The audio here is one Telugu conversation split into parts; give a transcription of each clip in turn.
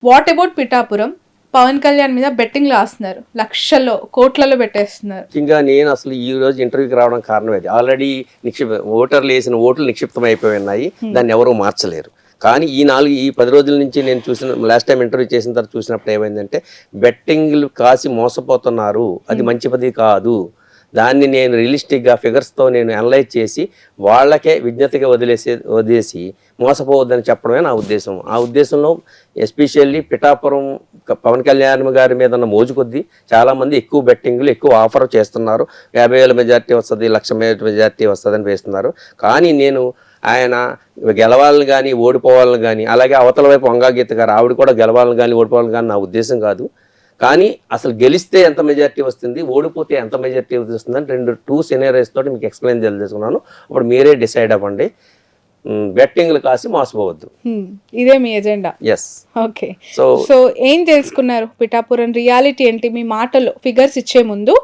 What about Pithapuram? పవన్ కళ్యాణ్ మీద బెట్టింగ్ రాస్తున్నారు, లక్షల్లో కోట్లలో పెట్టేస్తున్నారు. ముఖ్యంగా నేను అసలు ఈ రోజు ఇంటర్వ్యూకి రావడం కారణం అది. ఆల్రెడీ ఓటర్లు వేసిన ఓట్లు నిక్షిప్తం అయిపోయి ఉన్నాయి, దాన్ని ఎవరూ మార్చలేరు. కానీ ఈ 10 రోజుల నుంచి నేను చూసిన, లాస్ట్ టైం ఇంటర్వ్యూ చేసిన తర్వాత చూసినప్పుడు ఏమైందంటే, బెట్టింగ్లు కాసి మోసపోతున్నారు, అది మంచి పది కాదు. దాన్ని నేను రియలిస్టిక్గా ఫిగర్స్తో నేను అనలైజ్ చేసి వాళ్ళకే విజ్ఞతగా వదిలేసి మోసపోవద్దని చెప్పడమే నా ఉద్దేశం. ఆ ఉద్దేశంలో ఎస్పెషల్లీ పిఠాపురం పవన్ కళ్యాణ్ గారి మీద ఉన్న మోజు కొద్దీ చాలామంది ఎక్కువ బెట్టింగ్లు ఎక్కువ ఆఫర్ చేస్తున్నారు. 50,000 మెజార్టీ వస్తుంది, 1,00,000 మెజార్టీ వస్తుందని వేస్తున్నారు. కానీ నేను ఆయన గెలవాలని కానీ ఓడిపోవాలని కానీ, అలాగే అవతల వైపు వంగాగీత గారు ఆవిడ కూడా గెలవాలని కానీ ఓడిపోవాలని కానీ నా ఉద్దేశం కాదు. కానీ అసలు గెలిస్తే ఎంత మెజార్టీ వస్తుంది, ఓడిపోతే ఎంత మెజార్టీ వస్తుందని టూ సినారియోస్ తోటి మీకు ఎక్స్ప్లెయిన్ చేసుకున్నాను. అప్పుడు మీరే డిసైడ్ అవ్వండి. బెట్టింగ్లు కాసి మోసపోవద్దు. ఇదే మీ ఎజెండా? ఎస్. ఓకే. సో ఏం తెలుసుకున్నారు? పిఠాపురం రియాలిటీ ఏంటి? మీ మాటలో ఫిగర్స్ ఇచ్చే ముందు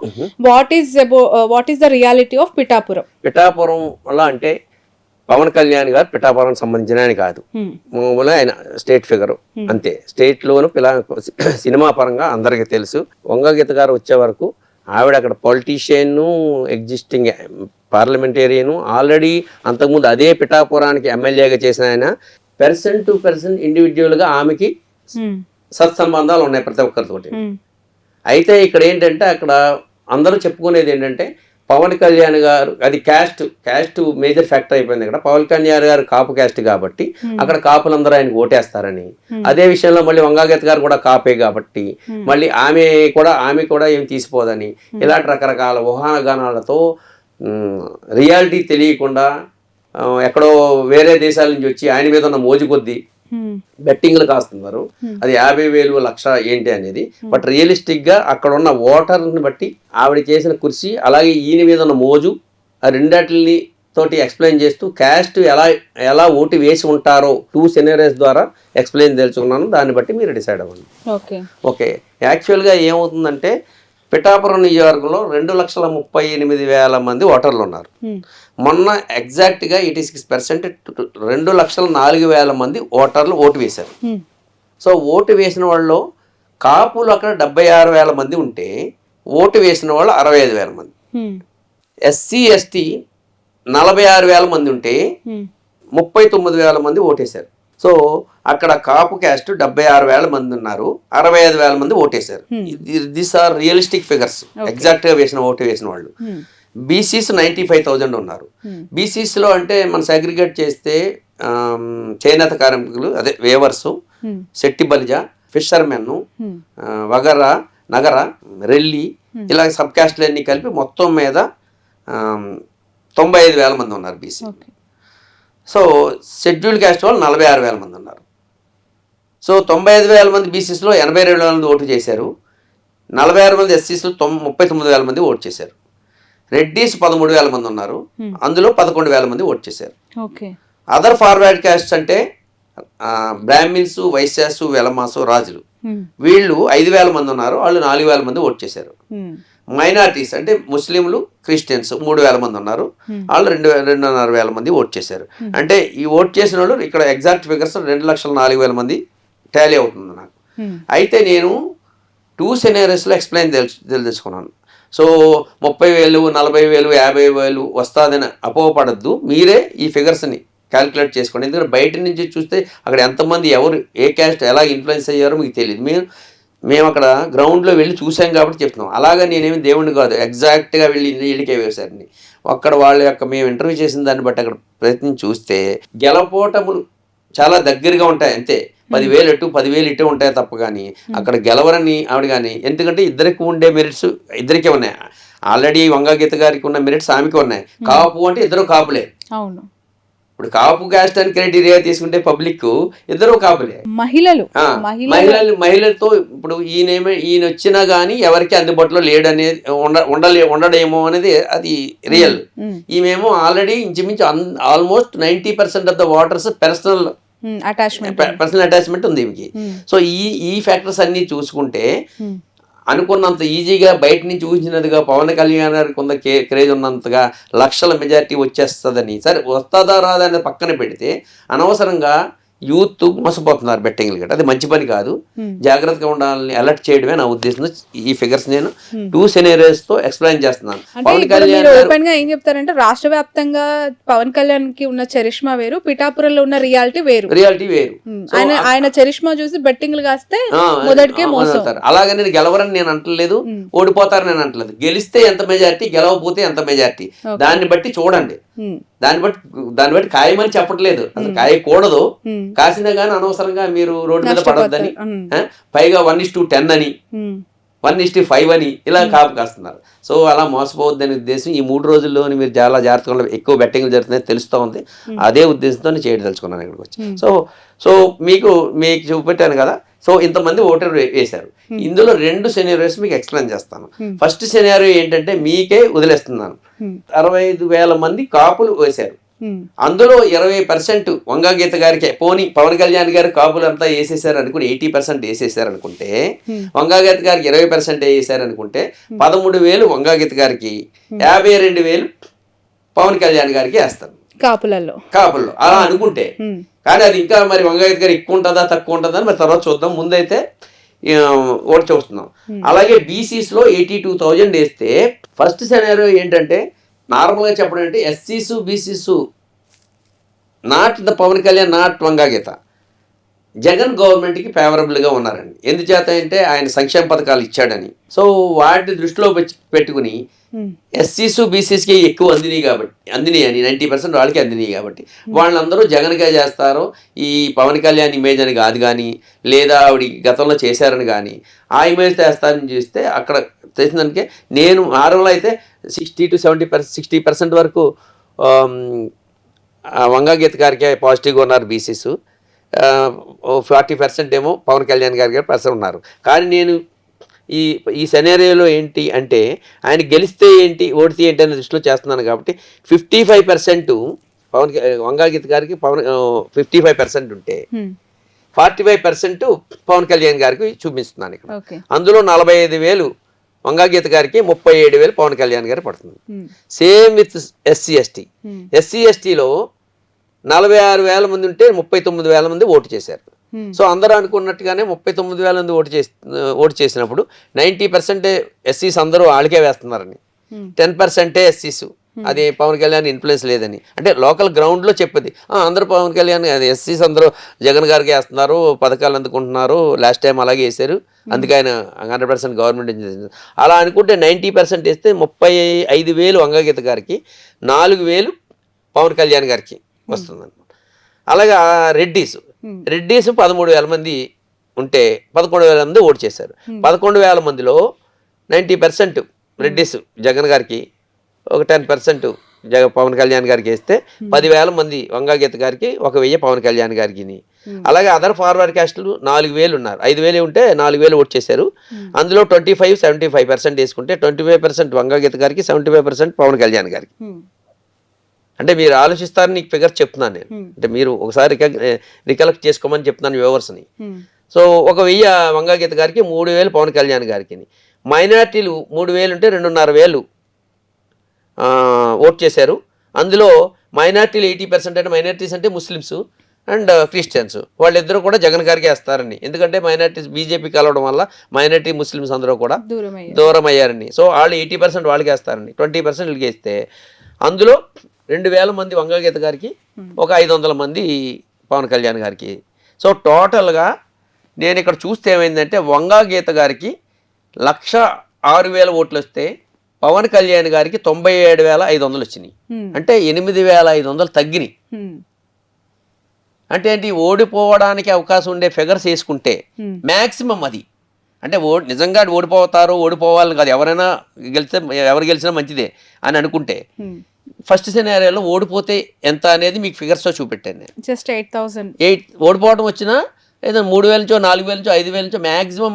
what is the reality of Pithapuram? Pithapuram వల్ల అంటే పవన్ కళ్యాణ్ గారు పిఠాపురం సంబంధించిన ఆయన కాదు, ఆయన స్టేట్ ఫిగర్ అంతే. స్టేట్లోను సినిమా పరంగా అందరికీ తెలుసు. వంగగీత గారు వచ్చే వరకు ఆవిడ అక్కడ పొలిటీషియన్, ఎగ్జిస్టింగ్ పార్లమెంటేరియన్, ఆల్రెడీ అంతకుముందు అదే పిఠాపురానికి ఎమ్మెల్యేగా చేసిన ఆయన. పర్సన్ టు పర్సన్ ఇండివిజువల్గా ఆమెకి సత్సంబంధాలు ఉన్నాయి ప్రతి ఒక్కరితోటి. అయితే ఇక్కడ ఏంటంటే, అక్కడ అందరూ చెప్పుకునేది ఏంటంటే, పవన్ కళ్యాణ్ గారు అది క్యాస్ట్ మేజర్ ఫ్యాక్టర్ అయిపోయింది. ఇక్కడ పవన్ కళ్యాణ్ గారు కాపు క్యాస్ట్ కాబట్టి అక్కడ కాపులందరూ ఆయనకు ఓటేస్తారని. అదే విషయంలో మళ్ళీ వంగాగీత గారు కూడా కాపే కాబట్టి మళ్ళీ ఆమె కూడా ఏమి తీసిపోదని, ఇలాంటి రకరకాల ఊహాగానాలతో రియాలిటీ తెలియకుండా ఎక్కడో వేరే దేశాల నుంచి వచ్చి ఆయన మీద ఉన్న మోజు కొద్దీ బెట్టింగ్లు కాస్తున్నారు. అది 50,000, 1,00,000 ఏంటి అనేది. బట్ రియలిస్టిక్ గా అక్కడ ఉన్న ఓటర్ని బట్టి ఆవిడ చేసిన కృషి, అలాగే ఈయన మీద ఉన్న మోజు, ఆ రెండాటిని తోటి ఎక్స్ప్లెయిన్ చేస్తూ క్యాస్ట్ ఎలా ఓటు వేసి ఉంటారో 2 సినారియోస్ ద్వారా ఎక్స్ప్లెయిన్ తెలుసుకున్నాను. దాన్ని బట్టి మీరు డిసైడ్ అవ్వండి. ఓకే. యాక్చువల్గా ఏమవుతుందంటే, పిఠాపురం నియోజకవర్గంలో 2,38,000 మంది ఓటర్లు ఉన్నారు. మొన్న ఎగ్జాక్ట్గా 86% 2,04,000 మంది ఓటర్లు ఓటు వేశారు. సో ఓటు వేసిన వాళ్ళు కాపులు అక్కడ 76,000 మంది ఉంటే ఓటు వేసిన వాళ్ళు 65,000 మంది. ఎస్సీ ఎస్టీ 46,000 మంది ఉంటే 39,000 మంది ఓటేశారు. సో అక్కడ కాపు క్యాస్ట్ 76,000 మంది ఉన్నారు, 65,000 మంది ఓటేశారు. దీస్ ఆర్ రియలిస్టిక్ ఫిగర్స్, ఎగ్జాక్ట్గా ఓటు వేసిన వాళ్ళు. బీసీస్ 95,000 ఉన్నారు. బీసీస్లో అంటే మనం సెగ్రిగేట్ చేస్తే చేనేత కార్మికులు, అదే వేవర్సు, శెట్టి బలిజ, ఫిషర్మెన్, వగర, నగర, రెల్లి, ఇలా సబ్ క్యాస్ట్లు అన్నీ కలిపి మొత్తం మీద 95,000 మంది ఉన్నారు బీసీ. సో షెడ్యూల్డ్ క్యాస్ట్ వాళ్ళు 46,000 మంది ఉన్నారు. సో 95,000 మంది బీసీస్లో 82,000 మంది ఓటు చేశారు. 46 మంది ఎస్సీస్లో 39,000 మంది ఓటు చేశారు. రెడ్డీస్ 13,000 మంది ఉన్నారు, అందులో 11,000 మంది ఓటు చేశారు. అదర్ ఫార్వర్డ్ క్యాస్ట్ అంటే బ్రాహ్మిన్స్, వైశ్యాసు, వెలమాసు, రాజులు, వీళ్ళు 5,000 మంది ఉన్నారు, వాళ్ళు 4,000 మంది ఓటు చేశారు. మైనారిటీస్ అంటే ముస్లింలు, క్రిస్టియన్స్ 3,000 మంది ఉన్నారు, వాళ్ళు 2,500 మంది ఓట్ చేశారు. అంటే ఈ ఓట్ చేసిన వాళ్ళు ఇక్కడ ఎగ్జాక్ట్ ఫిగర్స్ 2,04,000 మంది టాలీ అవుతుంది నాకు. అయితే నేను 2 సినారియోస్లో ఎక్స్ప్లెయిన్ తెలుసుకున్నాను. సో 30,000, 40,000, 50,000 వస్తుందని అపోహపడద్దు, మీరే ఈ ఫిగర్స్ని క్యాలిక్యులేట్ చేసుకోండి. ఎందుకంటే బయట నుంచి చూస్తే అక్కడ ఎంతమంది ఎవరు ఏ క్యాస్ట్ ఎలా ఇన్ఫ్లుయెన్స్ అయ్యారో మీకు తెలియదు. మేము అక్కడ గ్రౌండ్లో వెళ్ళి చూసాం కాబట్టి చెప్తున్నాం. అలాగా నేనేమి దేవుడిని కాదు, ఎగ్జాక్ట్గా వెళ్ళి ఇళ్ళకే వేశారని. అక్కడ వాళ్ళ యొక్క మేము ఇంటర్వ్యూ చేసిన దాన్ని బట్టి అక్కడ ప్రయత్నం చూస్తే గెలపోటములు చాలా దగ్గరగా ఉంటాయి అంతే. 10,000 ఎటు 10,000 ఇటే ఉంటాయి తప్ప కానీ అక్కడ గెలవరని ఆవిడ కానీ. ఎందుకంటే ఇద్దరికి ఉండే మెరిట్స్ ఇద్దరికే ఉన్నాయి. ఆల్రెడీ వంగాగీత గారికి ఉన్న మెరిట్స్ ఆమెకి ఉన్నాయి. కాపు అంటే ఇద్దరు కాపులే. అవును. ఇప్పుడు కాపు క్యాస్ట్ అని క్రైటీరియా తీసుకుంటే పబ్లిక్ ఇద్దరు కాపులే. మహిళలతో ఇప్పుడు ఈయన వచ్చినా గానీ ఎవరికి అందుబాటులో లేడనేది ఉండడేమో అనేది అది రియల్. ఈమెమో ఆల్రెడీ ఇంచుమించు almost 90% of the voters personal attachment ఉంది ఈమెకి. సో ఈ ఫ్యాక్టర్స్ అన్ని చూసుకుంటే అనుకున్నంత ఈజీగా బయట నుంచి ఊహించినదిగా పవన్ కళ్యాణ్ గారికి కొంత క్రేజ్ ఉన్నంతగా లక్షల మెజారిటీ వచ్చేస్తుందని, సరే వస్తుందా రాదా అనేది పక్కన పెడితే అనవసరంగా యూత్ మోసపోతున్నారు బెట్టింగ్లు గట్రా. అది మంచి పని కాదు. జాగ్రత్తగా ఉండాలని అలర్ట్ చేయడమే నా ఉద్దేశం. ఈ ఫిగర్స్ నేను 2 scenarios తో ఎక్స్ప్లెయిన్ చేస్తున్నాను. పవన్ కళ్యాణ్ ఓపెన్ గా ఏం చెప్తారంటే రాష్ట్ర వ్యాప్తంగా పవన్ కళ్యాణ్ కి ఉన్న చరిష్మా వేరు, పిఠాపురంలో ఉన్న రియాలిటీ వేరు. ఆయన చరిష్మా చూసి బెట్టింగ్లు కాస్తే మొదటికే మోసం. అలాగే నేను గెలవరని నేను అంటలేదు, ఓడిపోతారని నేను అంటలేదు. గెలిస్తే ఎంత మెజారిటీ, గెలవకపోతే ఎంత మెజారిటీ, దాన్ని బట్టి చూడండి. దాన్ని బట్టి ఖాయమని చెప్పట్లేదు, అసలు ఖాయకూడదు. కాసినా గానీ అనవసరంగా మీరు రోడ్డు మీద పడొద్దని, పైగా 1:10 అని 1:5 అని ఇలా కాపు కాస్తున్నారు. సో అలా మోసపోవద్దని ఉద్దేశం. ఈ 3 రోజుల్లోని మీరు చాలా జాగ్రత్తగా, ఎక్కువ బెట్టింగ్లు జరుగుతున్నాయి తెలుస్తూ ఉంది. అదే ఉద్దేశంతో చేయడం తెలుసుకున్నాను ఇక్కడికి వచ్చి. సో మీకు చూపెట్టాను కదా. సో ఇంతమంది ఓటర్ వేశారు. ఇందులో 2 scenarios మీకు ఎక్స్ప్లెయిన్ చేస్తాను. ఫస్ట్ సినారియో ఏంటంటే మీకే వదిలేస్తున్నాను. 65,000 మంది కాపులు వేశారు. అందులో 20% వంగా గీత గారికి, పోనీ పవన్ కళ్యాణ్ గారు కాపులు అంతా వేసేసారు అనుకుని 80% వేసేసారు అనుకుంటే, వంగా గీత గారికి 20% వేసారు అనుకుంటే 13,000 వంగా గీత గారికి, 52,000 పవన్ కళ్యాణ్ గారికి వేస్తారు కాపుల్లో అలా అనుకుంటే. కానీ అది ఇంకా మరి వంగా గీత గారు ఎక్కువ ఉంటుందా తక్కువ ఉంటుందా అని మరి తర్వాత చూద్దాం. ముందైతే ఓటు చూస్తున్నాం. అలాగే బీసీస్ లో 82,000 వేస్తే ఫస్ట్ సినారియో ఏంటంటే, నార్మల్గా చెప్పడం అంటే ఎస్సీసు BCs not the Pawan Kalyan, not Vanga Geetha, Jagan గవర్నమెంట్కి ఫేవరబుల్గా ఉన్నారండి. ఎందుచేత అంటే ఆయన సంక్షేమ పథకాలు ఇచ్చాడని. సో వాటిని దృష్టిలో పెట్టుకుని ఎస్సీసు బీసీస్కి ఎక్కువ అందినాయి అని 90% వాళ్ళకి అందినాయి కాబట్టి వాళ్ళందరూ జగన్గా చేస్తారో, ఈ పవన్ కళ్యాణ్ ఇమేజ్ అని కాదు కానీ, లేదా ఆవిడ గతంలో చేశారని కానీ ఆ ఇమేజ్ తెస్తారని చూస్తే అక్కడ చేసిందానికే నేను ఆరంలో అయితే 60 to 70%, 60% వరకు వంగా గీత గారికి పాజిటివ్గా ఉన్నారు బీసీస్. 40% ఏమో పవన్ కళ్యాణ్ గారి ఉన్నారు. కానీ నేను ఈ సెనేరియోలో ఏంటి అంటే, ఆయన గెలిస్తే ఏంటి ఓడితే ఏంటి అనే దృష్టిలో చేస్తున్నాను కాబట్టి 55% వంగా గీత గారికి 55% ఉంటే 45% పవన్ కళ్యాణ్ గారికి చూపిస్తున్నాను ఇక్కడ. అందులో 45,000 వంగా గీత గారికి, 37,000 పవన్ కళ్యాణ్ గారికి పడుతుంది. సేమ్ విత్ ఎస్సీ ఎస్టీలో 46,000 మంది ఉంటే 39,000 మంది ఓటు చేశారు. సో అందరూ అనుకున్నట్టుగానే 39,000 మంది ఓటు చేసినప్పుడు 90% ఎస్సీస్ అందరూ వాళ్ళకే వేస్తున్నారని, 10% ఎస్సీస్, అది పవన్ కళ్యాణ్ ఇన్ఫ్లుయెన్స్ లేదని, అంటే లోకల్ గ్రౌండ్లో చెప్పేది. అందరూ పవన్ కళ్యాణ్, అది ఎస్సీస్ అందరూ జగన్ గారికి వేస్తున్నారు, పథకాలు అందుకుంటున్నారు, లాస్ట్ టైం అలాగే వేశారు, అందుకే ఆయన 100% గవర్నమెంట్. అలా అనుకుంటే 90% వేస్తే 35,000 వంగా గీత గారికి, 4,000 పవన్ కళ్యాణ్ గారికి వస్తుంది అనమాట. అలాగే రెడ్డీస్ 13,000 మంది ఉంటే 11,000 మంది ఓటు చేశారు. 11,000 మందిలో 90% రెడ్డీస్ జగన్ గారికి, ఒక 10% పవన్ కళ్యాణ్ గారికి వేస్తే 10,000 మంది వంగా గీత గారికి, 1,000 పవన్ కళ్యాణ్ గారికి. అలాగే అదర్ ఫార్వర్డ్ క్యాస్టులు 4,000 ఉన్నారు. 5,000 ఉంటే 4,000 ఓటు చేశారు. అందులో 75% వేసుకుంటే 25% వంగా గీత గారికి, 75% పవన్ కళ్యాణ్ గారికి. అంటే మీరు ఆలోచిస్తారని నీకు ఫిగర్ చెప్తున్నాను నేను. అంటే మీరు ఒకసారి రికలెక్ట్ చేసుకోమని చెప్తున్నాను వ్యూవర్స్ని. సో 1,000 వంగా గీత గారికి, 3,000 పవన్ కళ్యాణ్ గారికి. మైనార్టీలు 3,000 ఉంటే 2,500 ఓట్ చేశారు. అందులో మైనార్టీలు 80% అంటే, మైనార్టీస్ అంటే ముస్లిమ్స్ అండ్ క్రిస్టియన్స్, వాళ్ళిద్దరూ కూడా జగన్ గారికి వేస్తారని. ఎందుకంటే మైనార్టీస్ బీజేపీ కలవడం వల్ల మైనార్టీ ముస్లిమ్స్ అందరూ కూడా దూరం అయ్యారని. సో వాళ్ళు 80% వాళ్ళకి వేస్తారని, 20% వీళ్ళకి వేస్తే అందులో 2,000 మంది వంగా గీత గారికి, ఒక 500 మంది పవన్ కళ్యాణ్ గారికి. సో టోటల్గా నేను ఇక్కడ చూస్తే ఏమైందంటే, వంగా గీత గారికి 1,06,000 ఓట్లు వస్తే పవన్ కళ్యాణ్ గారికి 97,500 వచ్చినాయి. అంటే 8,500 తగ్గినాయి. అంటే ఏంటి, ఓడిపోవడానికి అవకాశం ఉండే ఫిగర్స్ వేసుకుంటే మ్యాక్సిమం అది. అంటే నిజంగా ఓడిపోవాలని కాదు, ఎవరు గెలిచినా మంచిదే అని అనుకుంటే ఫస్ట్ సినారియోలో ఓడిపోతే ఎంత అనేది మీకు ఫిగర్స్తో చూపెట్టాను నేను. జస్ట్ 8,000 ఓడిపోవడం వచ్చినా ఏదో 3,000 నుంచో 4,000 నుంచో 5,000 నుంచో మ్యాక్సిమం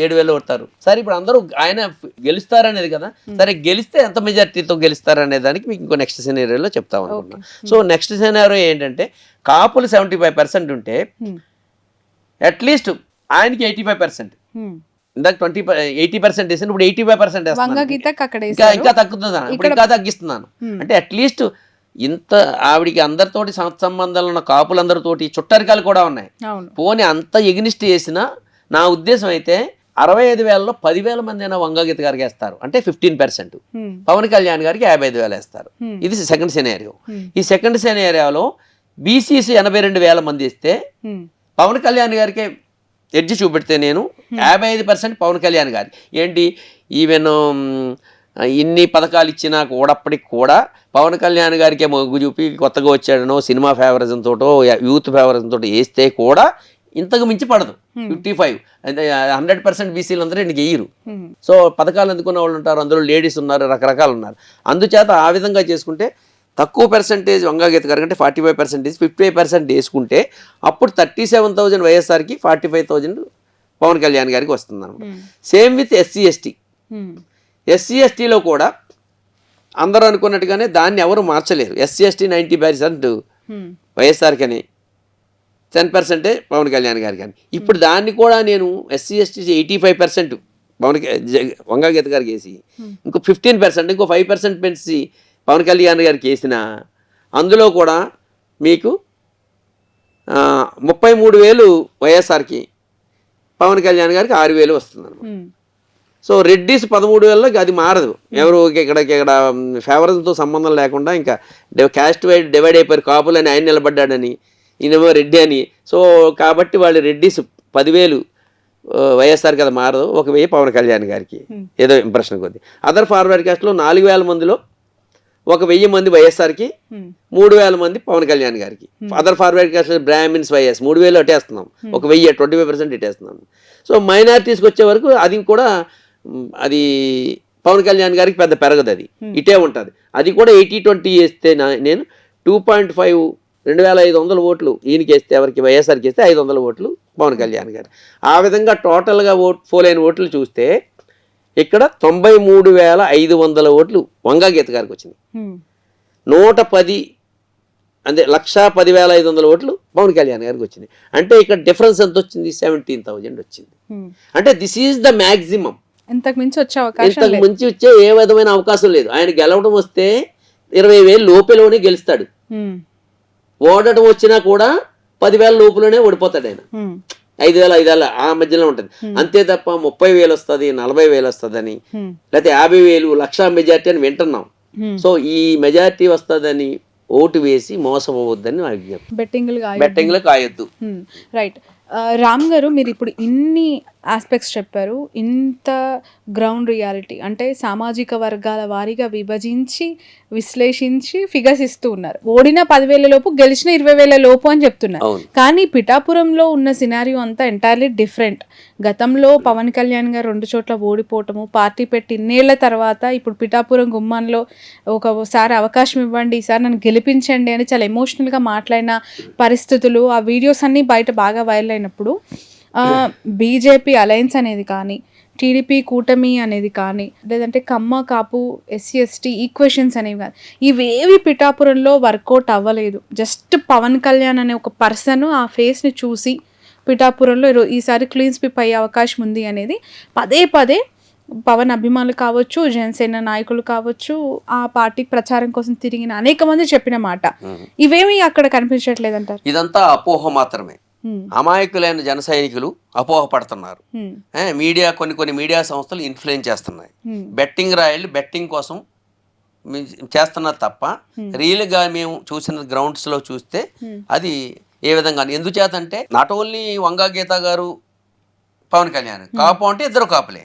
7,000 ఓడతారు. సరే ఇప్పుడు అందరూ ఆయన గెలుస్తారనేది కదా, సరే గెలిస్తే ఎంత మెజార్టీతో గెలుస్తారనే దానికి మీకు ఇంకో నెక్స్ట్ సినారియోలో చెప్తాం అనుకున్నా. సో నెక్స్ట్ సినారియో ఏంటంటే, కాపులు 75% ఉంటే అట్లీస్ట్ ఆయనకి 85%, ఇందాక 80% వేసాను, ఇప్పుడు 85% వేస్తాను. ఇంకా తగ్గుతుందా, ఇప్పుడు ఇంకా తగ్గిస్తున్నాను. అంటే అట్లీస్ట్ ఇంత ఆవిడికి అందరితోటి సంబంధాలు ఉన్న కాపులందరితోటి చుట్టరికాలు కూడా ఉన్నాయి. పోనీ అంత ఎగ్నిస్ట్ చేసినా నా ఉద్దేశం అయితే 65,000లో 10,000 మంది అయినా వంగగీత గారికి వేస్తారు, అంటే 15%. పవన్ కళ్యాణ్ గారికి 55,000 వేస్తారు. ఇది సెకండ్ సినారియో. ఈ సెకండ్ సినారియోలో బీసీసీ 82,000 మంది ఇస్తే పవన్ కళ్యాణ్ గారికి ఎడ్జి చూపెడితే నేను 55% పవన్ కళ్యాణ్ గారి. ఏంటి ఈవెన్ ఇన్ని పథకాలు ఇచ్చినా కూడప్పటికి కూడా పవన్ కళ్యాణ్ గారికి మొగ్గు చూపి కొత్తగా వచ్చాడనో సినిమా ఫేవరిజం తోటో యూత్ ఫేవరిజం తోటో వేస్తే కూడా ఇంతకు మించి పడదు. 55 అంటే 100% బీసీలు అందరూ ఇంటికి వేయరు. సో పథకాలు అందుకున్న వాళ్ళు ఉంటారు, అందులో లేడీస్ ఉన్నారు, రకరకాలు ఉన్నారు. అందుచేత ఆ విధంగా చేసుకుంటే తక్కువ పర్సెంటేజ్ వంగగీత గారి కంటే 45%, 55% వేసుకుంటే అప్పుడు 37,000 వైఎస్ఆర్కి, 45,000 పవన్ కళ్యాణ్ గారికి వస్తుంది అనమాట. Same with SC/ST. SC/STలో కూడా అందరూ అనుకున్నట్టుగానే దాన్ని ఎవరు మార్చలేరు. SC/ST 90% వైఎస్ఆర్కి అని, 10% పవన్ కళ్యాణ్ గారికి అని. ఇప్పుడు దాన్ని కూడా నేను SC/ST 85% వంగగీత గారికి వేసి ఇంకో 15%, ఇంకో 5% పెంచి పవన్ కళ్యాణ్ గారికి వేసిన అందులో కూడా మీకు 33,000 వైఎస్ఆర్కి, పవన్ కళ్యాణ్ గారికి 6,000 వస్తుంది అనమాట. సో రెడ్డిస్ 13,000లో అది మారదు. ఎవరు ఇక్కడ ఫేవరిజంతో సంబంధం లేకుండా ఇంకా క్యాస్ట్ డివైడ్ అయిపోయారు. కాపులు అని ఆయన నిలబడ్డాడని, ఈయనేమో రెడ్డి అని. సో కాబట్టి వాళ్ళు రెడ్డిస్ 10,000 వైఎస్ఆర్కి అది మారదు, 1,000 పవన్ కళ్యాణ్ గారికి ఏదో ఇంప్రెషన్ కొద్ది. అదర్ ఫార్వర్డ్ క్యాస్ట్లో 4,000 మందిలో 1,000 మంది వైఎస్ఆర్కి, 3,000 మంది పవన్ కళ్యాణ్ గారికి. Other forward caste Brahmins YS 3,000 అటేస్తున్నాం, 1,000 25% ఇటేస్తున్నాం. సో మైనారిటీస్కి వచ్చే వరకు అది కూడా అది పవన్ కళ్యాణ్ గారికి పెద్ద పెరగదు, అది ఇటే ఉంటుంది. అది కూడా 80-20 వేస్తే నేను 2.5 2,500 ఓట్లు ఈయనకి వేస్తే, ఎవరికి వైఎస్ఆర్కి వేస్తే 500 ఓట్లు పవన్ కళ్యాణ్ గారు. ఆ విధంగా టోటల్గా పోలైన ఓట్లు చూస్తే ఇక్కడ 93,500 ఓట్లు వంగగీత గారికి వచ్చింది. 110 అంటే 110,500 ఓట్లు పవన్ కళ్యాణ్ గారికి వచ్చింది. అంటే ఇక్కడ డిఫరెన్స్ ఎంత వచ్చింది? 17,000 వచ్చింది. అంటే దిస్ ఈజ్ ద మ్యాక్సిమం. ఇంతకు మించి వచ్చే ఏ విధమైన అవకాశం లేదు. ఆయన గెలవడం వస్తే 20,000 లోపలనే గెలుస్తాడు. ఓడటం వచ్చినా కూడా 10,000 లోపలనే ఓడిపోతాడు ఆయన. 5,000 ఆ మధ్యలో ఉంటుంది అంతే తప్ప 30,000 వస్తుంది, 40,000 వస్తుందని, లేకపోతే 50,000 1,00,000 మెజార్టీ అని వింటున్నాం. సో ఈ మెజార్టీ వస్తుందని ఓటు వేసి మోసం అవ్వద్దని నా విజ్ఞప్తి. బెట్టింగ్లు కాయొద్దు. రైట్. రామ్ గారు, మీరు ఇప్పుడు ఇన్ని ఆస్పెక్ట్స్ చెప్పారు. ఇంత గ్రౌండ్ రియాలిటీ అంటే సామాజిక వర్గాల వారీగా విభజించి విశ్లేషించి ఫిగర్స్ ఇస్తూ ఉన్నారు. ఓడిన 10,000 లోపు, గెలిచిన 20,000 లోపు అని చెప్తున్నారు. కానీ పిఠాపురంలో ఉన్న సినారియో అంతా ఎంటైర్లీ డిఫరెంట్. గతంలో పవన్ కళ్యాణ్ గారు 2 చోట్ల ఓడిపోవటము, పార్టీ పెట్టి ఇన్నేళ్ల తర్వాత ఇప్పుడు పిఠాపురం గుమ్మంలో ఒకసారి అవకాశం ఇవ్వండి, ఈసారి నన్ను గెలిపించండి అని చాలా ఎమోషనల్గా మాట్లాడిన పరిస్థితులు, ఆ వీడియోస్ అన్నీ బయట బాగా వైరల్ అయినప్పుడు బీజేపీ అలయన్స్ అనేది కానీ, టీడీపీ కూటమి అనేది కానీ, లేదంటే కమ్మ కాపు SC/ST ఈక్వేషన్స్ అనేవి కానీ, ఇవేవి పిఠాపురంలో వర్కౌట్ అవ్వలేదు. జస్ట్ పవన్ కళ్యాణ్ అనే ఒక పర్సన్ ఆ ఫేస్ని చూసి పిఠాపురంలో ఈసారి క్లీన్ స్వీప్ అయ్యే అవకాశం ఉంది అనేది పదే పదే పవన్ అభిమానులు కావచ్చు, జనసేన నాయకులు కావచ్చు, ఆ పార్టీ ప్రచారం కోసం తిరిగిన అనేక మంది చెప్పిన మాట. ఇవేమి అక్కడ కనిపించట్లేదంటారు? ఇదంతా అపోహ మాత్రమే. అమాయకులైన జన సైనికులు అపోహ పడుతున్నారు. మీడియా కొన్ని మీడియా సంస్థలు ఇన్ఫ్లుయెన్స్ చేస్తున్నాయి. బెట్టింగ్ రాయలు బెట్టింగ్ కోసం చేస్తున్నారు తప్ప రియల్గా మేము చూసిన గ్రౌండ్స్లో చూస్తే అది ఏ విధంగా, ఎందుచేతంటే నాట్ ఓన్లీ వంగగీత గారు పవన్ కళ్యాణ్ కాపు అంటే ఇద్దరు కాపులే.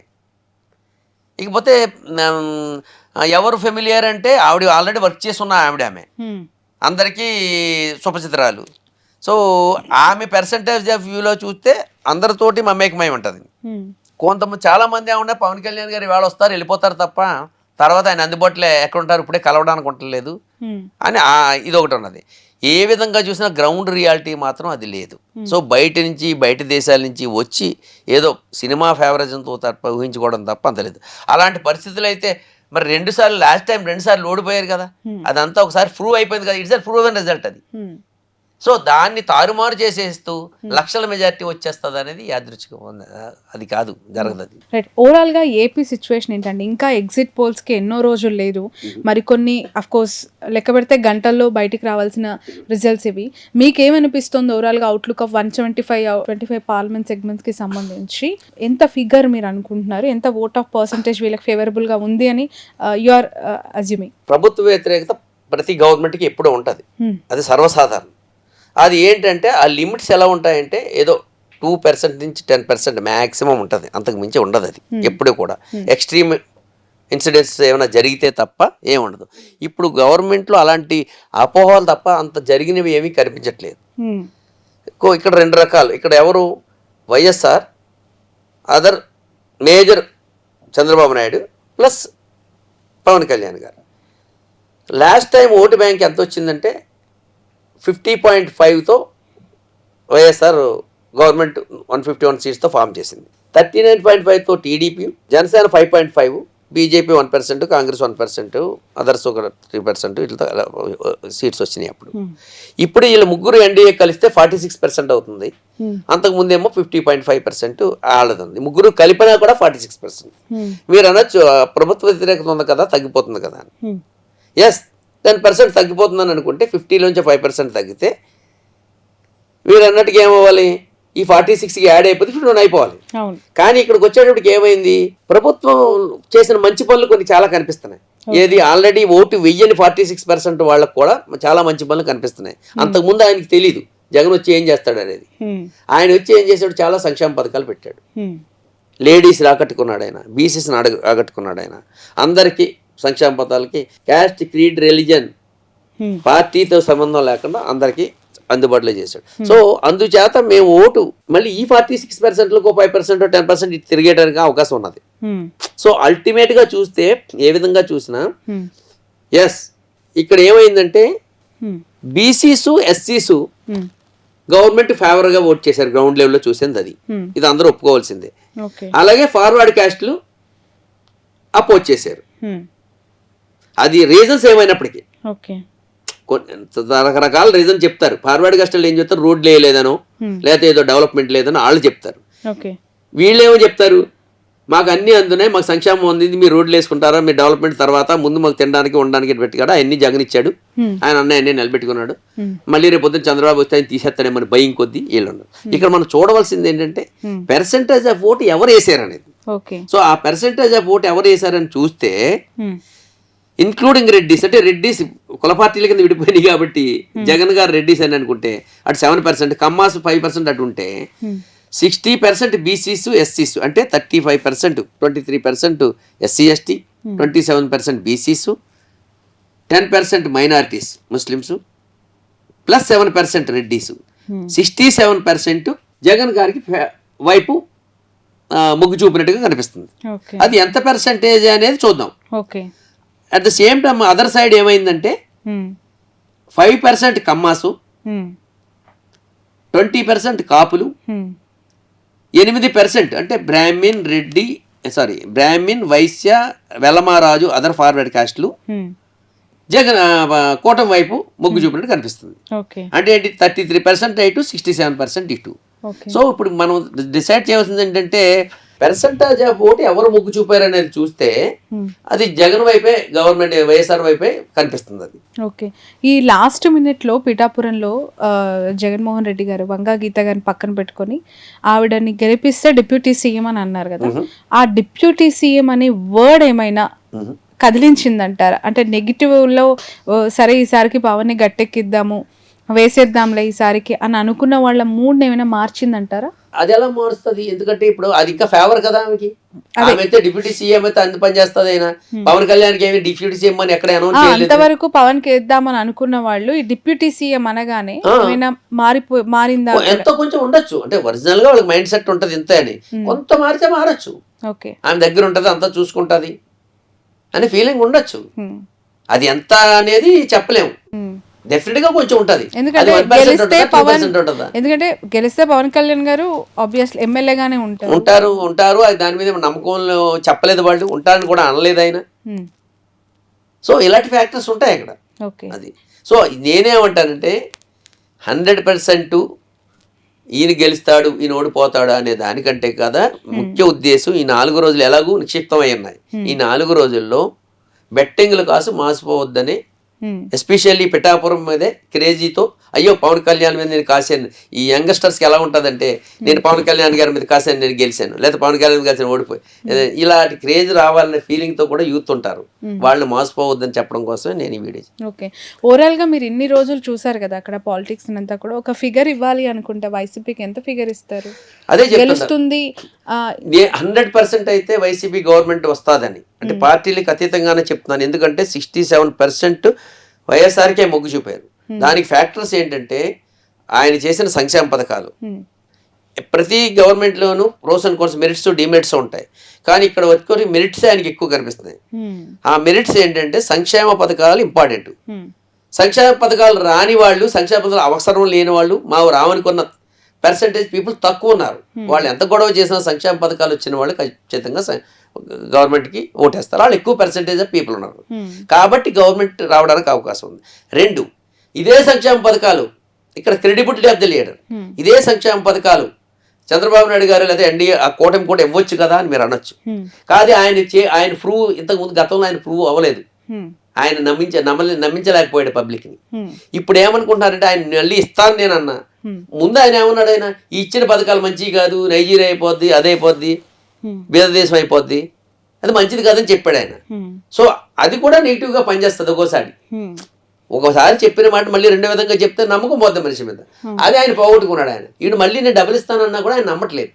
ఇకపోతే ఎవరు ఫెమిలియర్ అంటే ఆవిడ ఆల్రెడీ వర్క్ చేసి ఉన్న ఆమె అందరికీ సుపచిత్రాలు. సో ఆమె పర్సంటేజ్ ఆఫ్ వ్యూలో చూస్తే అందరితోటి మమేకమై ఉంటుంది. కొంతమంది చాలామంది ఏమన్నా పవన్ కళ్యాణ్ గారు ఇవాళ వస్తారు వెళ్ళిపోతారు తప్ప తర్వాత ఆయన అందుబాటులో ఎక్కడ ఉంటారు, ఇప్పుడే కలవడానికి ఉండలేదు అని ఇది ఒకటి ఉన్నది. ఏ విధంగా చూసినా గ్రౌండ్ రియాలిటీ మాత్రం అది లేదు. సో బయట దేశాల నుంచి వచ్చి ఏదో సినిమా ఫేవరిజంతో తప్ప ఊహించుకోవడం తప్ప అంత లేదు. అలాంటి పరిస్థితులు అయితే మరి లాస్ట్ టైం 2 సార్లు ఓడిపోయారు కదా, అదంతా ఒకసారి ప్రూవ్ అయిపోయింది కదా. ఇట్స్ ప్రూవెన్ రిజల్ట్ అది. సో దాన్ని తారుమారు చేసేస్తూ లక్షల మెజారిటీ వచ్చేస్తుంది అనేది యాదృచ్ఛికం, అది కాదు, జరగదు అది. రైట్. ఓవరాల్గా ఏపీ సిచ్యువేషన్ ఏంటంటే ఇంకా ఎగ్జిట్ పోల్స్కి ఎన్నో రోజులు లేదు, మరికొన్ని కోర్స్ లెక్క పెడితే గంటల్లో బయటికి రావాల్సిన రిజల్ట్స్ ఇవి. మీకేమనిపిస్తుంది ఓవరాల్గా అవుట్లుక్ ఆఫ్ 125 పార్లమెంట్ సెగ్మెంట్స్కి సంబంధించి ఎంత ఫిగర్ మీరు అనుకుంటున్నారు, ఎంత ఓట్ ఆఫ్ పర్సంటేజ్ వీళ్ళకి ఫేవరబుల్గా ఉంది అని యు ఆర్ అజ్యూమింగ్? ప్రభుత్వ వ్యతిరేకత ప్రతి గవర్నమెంట్కి ఎప్పుడూ ఉంటుంది, అది సర్వసాధారణం. అది ఏంటంటే ఆ లిమిట్స్ ఎలా ఉంటాయంటే ఏదో 2% నుంచి 10% మ్యాక్సిమం ఉంటుంది, అంతకు మించి ఉండదు అది ఎప్పుడు కూడా. ఎక్స్ట్రీమ్ ఇన్సిడెంట్స్ ఏమైనా జరిగితే తప్ప ఏముండదు. ఇప్పుడు గవర్నమెంట్లో అలాంటి అపోహలు తప్ప అంత జరిగినవి ఏమీ కనిపించట్లేదు. ఇక్కడ 2 రకాలు, ఇక్కడ ఎవరు YSR, other major Chandrababu Naidu plus Pawan Kalyan గారు. లాస్ట్ టైం ఓటు బ్యాంక్ ఎంత వచ్చిందంటే 50.5తో వైఎస్ఆర్ గవర్నమెంట్ 151 సీట్స్తో ఫామ్ చేసింది. 39.5తో TDP, Janasena 5.5, BJP 1%, Congress 1%, others ఒక 3%, ఇట్లా సీట్స్ వచ్చినాయి అప్పుడు. ఇప్పుడు వీళ్ళు ముగ్గురు ఎన్డీఏ కలిస్తే 46% అవుతుంది. అంతకు ముందేమో 50.5% ఆడది ఉంది. ముగ్గురు కలిపినా కూడా 46%. మీరు అనొచ్చు ప్రభుత్వ వ్యతిరేకత ఉంది కదా, తగ్గిపోతుంది కదా అని. ఎస్, 10% తగ్గిపోతుందని అనుకుంటే 50లోంచి 5% తగ్గితే మీరు అన్నట్టుగా ఏమవ్వాలి, ఈ 46కి యాడ్ అయిపోతే 51 అయిపోవాలి. కానీ ఇక్కడికి వచ్చేటప్పటికి ఏమైంది, ప్రభుత్వం చేసిన మంచి పనులు కొన్ని చాలా కనిపిస్తున్నాయి. ఏది ఆల్రెడీ ఓటు వెయ్యని 46% వాళ్ళకు కూడా చాలా మంచి పనులు కనిపిస్తున్నాయి. అంతకుముందు ఆయనకి తెలీదు జగన్ వచ్చి ఏం చేస్తాడు అనేది. ఆయన వచ్చి ఏం చేశాడు, చాలా సంక్షేమ పథకాలు పెట్టాడు. లేడీస్ ఆకట్టుకున్నాడు ఆయన, బీసీస్ని ఆకట్టుకున్నాడు ఆయన. అందరికీ సంక్షేమ పథకాలకి క్యాస్ట్, క్రీడ్, రిలీజన్, పార్టీతో సంబంధం లేకుండా అందరికీ అందుబాటులో చేశాడు. సో అందుచేత మేము ఓటు మళ్ళీ ఈ 46%లకు 5% 10% తిరిగేయడానికి అవకాశం ఉన్నది. సో అల్టిమేట్ గా చూస్తే ఏ విధంగా చూసినా ఎస్, ఇక్కడ ఏమైందంటే బీసీస్, ఎస్సీస్ గవర్నమెంట్ ఫేవర్ గా ఓట్ చేశారు. గ్రౌండ్ లెవెల్లో చూసింది అది, ఇది అందరూ ఒప్పుకోవాల్సిందే. అలాగే ఫార్వర్డ్ క్యాస్ట్లు అపోజ్ చేశారు. అది రీజన్స్ ఏమైనప్పటికీ రకరకాల రీజన్ చెప్తారు. ఫార్వర్డ్ కాస్టల్ ఏం చెప్తారు, రోడ్లు వేయలేదనో లేకపోతే ఏదో డెవలప్మెంట్ లేదనో వాళ్ళు చెప్తారు. వీళ్ళేమో చెప్తారు, మాకు అన్ని అందున్నాయి, మాకు సంక్షేమం ఉంది, మీరు రోడ్లు వేసుకుంటారా, మీరు డెవలప్మెంట్ తర్వాత ముందు మాకు తినడానికి ఉండడానికి పెట్టుకాడు, అన్ని జగన్ ఇచ్చాడు, ఆయన అన్నీ నిలబెట్టుకున్నాడు, మళ్ళీ రేపు పొద్దున్న చంద్రబాబు వస్తే ఆయన తీసేస్తాడేమని భయం కొద్దీ వీళ్ళు. ఇక్కడ మనం చూడవలసింది ఏంటంటే పర్సెంటేజ్ ఆఫ్ ఓటు ఎవరు వేసారు అనేది. సో ఆ పర్సెంటేజ్ ఆఫ్ ఓటు ఎవరు వేసారని చూస్తే ఇన్క్లూడింగ్ రెడ్డిస్, అంటే రెడ్డిస్ కుల పార్టీల కింద విడిపోయినాయి కాబట్టి జగన్ గారు రెడ్డిస్ అని అనుకుంటే అటు 7%, కమ్మాస్ 5% అటు ఉంటే 60% బీసీస్, ఎస్సీస్, అంటే 35%, 23% SC ST, 27% BCs, 10% minorities Muslims, plus 7% Reddys, 67% Jagan గారికి వైపు మొగ్గు చూపినట్టుగా కనిపిస్తుంది. అది ఎంత పర్సెంటేజ్ అనేది చూద్దాం. At the same time other side ఏమైందంటే 5% కమ్మాసు, 20% కాపులు, 8% అంటే బ్రాహ్మిన్, వైశ్య, వెలమారాజు, అదర్ ఫార్వర్డ్ కాస్ట్లు జగన్ కూటమి వైపు మొగ్గు చూపినట్టు కనిపిస్తుంది. అంటే ఏంటి, 33% ఇటు, 67% ఇటు. సో ఇప్పుడు మనం డిసైడ్ చేయాల్సింది ఏంటంటే పర్సెంటేజ్ ఆఫ్ ఓటు ఎవరు మొగ్గు చూపారు అనేది చూస్తే అది జగన్ వైపే, గవర్నమెంట్ వైఎస్ఆర్ వైపే కనిపిస్తుంది అది. ఓకే. ఈ లాస్ట్ మినిట్లో పిఠాపురంలో జగన్మోహన్ రెడ్డి గారు వంగా గీత గారిని పక్కన పెట్టుకొని ఆవిడని గెలిపిస్తే డిప్యూటీ సీఎం అని అన్నారు కదా, ఆ డిప్యూటీ సీఎం అనే వర్డ్ ఏమైనా కదిలించిందంటారా? అంటే నెగిటివ్లో సరే ఈసారికి పవన్ని గట్టెక్కిద్దాము, వేసేద్దాంలే ఈసారికి అని అనుకున్న వాళ్ళ మూడ్ని ఏమైనా మార్చిందంటారా? అది ఎలా మారుస్తుంది, ఎందుకంటే ఇప్పుడు అది ఇంకా ఫేవర్ కదా ఆమెకి. ఆమె అయితే డిప్యూటీ సీఎం అయితే అంత పని చేస్తుంది. అయినా పవన్ కళ్యాణ్కి ఏమి డిప్యూటీ సీఎం అని ఎక్కడ అనౌన్స్ చేయలేదు. అంతవరకు పవన్ కి వేద్దామని అనుకున్న వాళ్ళు ఈ డిప్యూటీ సీఎం అనగానే ఏమైనా మారిందా? ఎంతో కొంచెం ఉండొచ్చు, అంటే ఒరిజినల్ గా వాళ్ళకి మైండ్ సెట్ ఉంటది ఇంత అని, కొంత మారితే మారచ్చు. ఓకే, ఆమె దగ్గర ఉంటది, అంతా చూసుకుంటది అనే ఫీలింగ్ ఉండొచ్చు. అది ఎంత అనేది చెప్పలేము, డెఫినెట్ గా కొంచెం ఉంటది. ఎందుకంటే గెలిస్తే పవన్ కళ్యాణ్ గారు ఆబ్వియస్లీ ఎమ్మెల్యేగానే ఉంటారు. అది దాని మీద నమ్మకంలో చెప్పలేదు, వాళ్ళు ఉంటారని కూడా అనలేదు ఆయన. సో ఇలాంటి ఫ్యాక్టర్స్ ఉంటాయి అక్కడ. అది సో నేనేమంటానంటే 100% ఈయన గెలుస్తాడు ఈయన ఓడిపోతాడు అనే దానికంటే కదా ముఖ్య ఉద్దేశం ఈ 4 రోజులు ఎలాగూ నిక్షిప్తమై ఉన్నాయి. ఈ 4 రోజుల్లో బెట్టింగ్లు కాసు మాసిపోవద్దని ఎస్పెషల్లీ పిఠాపురం మీదే క్రేజీతో అయ్యో పవన్ కళ్యాణ్ మీద నేను కాశాను. ఈ యంగ్స్టర్స్కి ఎలా ఉంటుందంటే నేను పవన్ కళ్యాణ్ గారి మీద కాశాను నేను గెలిచాను, లేదా పవన్ కళ్యాణ్ గారి ఓడిపోయి ఇలాంటి క్రేజ్ రావాలనే ఫీలింగ్తో కూడా యూత్ ఉంటారు. వాళ్ళని మోసపోవద్దని చెప్పడం కోసమే నేను ఈ వీడియో. ఓకే, ఓవరాల్గా మీరు ఇన్ని రోజులు చూసారు కదా అక్కడ పాలిటిక్స్ అంతా కూడా, ఒక ఫిగర్ ఇవ్వాలి అనుకుంటే వైసీపీకి ఎంత ఫిగర్ ఇస్తారు? అదే గెలుస్తుంది 100% అయితే వైసీపీ గవర్నమెంట్ వస్తుందని, అంటే పార్టీలకు అతీతంగానే చెప్తున్నాను. ఎందుకంటే 67% వైఎస్ఆర్కే మొగ్గు చూపారు. దానికి ఫ్యాక్టర్స్ ఏంటంటే ఆయన చేసిన సంక్షేమ పథకాలు. ప్రతి గవర్నమెంట్లోనూ pros and cons, merits demerits ఉంటాయి, కానీ ఇక్కడ వచ్చి మెరిట్స్ ఆయనకి ఎక్కువ కనిపిస్తున్నాయి. ఆ మెరిట్స్ ఏంటంటే సంక్షేమ పథకాలు ఇంపార్టెంట్. సంక్షేమ పథకాలు రాని వాళ్ళు, సంక్షేమ పథకాలు అవసరం లేని వాళ్ళు మా రావనుకున్న పర్సంటేజ్ పీపుల్ తక్కువ ఉన్నారు. వాళ్ళు ఎంత గొడవ చేసినా సంక్షేమ పథకాలు వచ్చిన వాళ్ళు ఖచ్చితంగా గవర్నమెంట్కి ఓటేస్తారు. వాళ్ళు ఎక్కువ పర్సంటేజ్ ఆఫ్ పీపుల్ ఉన్నారు కాబట్టి గవర్నమెంట్ రావడానికి అవకాశం ఉంది. 2, ఇదే సంక్షేమ పథకాలు ఇక్కడ క్రెడిబిలిటీ ఆఫ్ ది లీడర్, ఇదే సంక్షేమ పథకాలు చంద్రబాబు నాయుడు గారు లేదా ఎన్డీఏ ఆ కూటమి కూడా ఇవ్వచ్చు కదా అని మీరు అనొచ్చు. కాదు ఆయన ప్రూవ్ ఇంతకుముందు గతంలో ఆయన ప్రూవ్ అవ్వలేదు. ఆయన నమ్మించలేకపోయాడు పబ్లిక్ని. ఇప్పుడు ఏమనుకుంటున్నారంటే ఆయన మళ్ళీ ఇస్తాను నేను అన్నా. ముందు ఆయన ఏమన్నాడు, ఆయన ఈ ఇచ్చిన పథకాలు మంచివి కాదు, నైజీరియా అయిపోద్ది, అదైపోద్ది, బీదదేశం అయిపోద్ది, అది మంచిది కాదని చెప్పాడు ఆయన. సో అది కూడా నెగిటివ్గా పనిచేస్తుంది. ఒకసారి చెప్పిన మాట మళ్ళీ రెండో విధంగా చెప్తే నమ్మకం పోద్ది మనిషి మీద. అది ఆయన పోగొట్టుకున్నాడు. ఆయన వీడు మళ్ళీ నేను డబ్బులు ఇస్తానన్నా కూడా ఆయన నమ్మట్లేదు.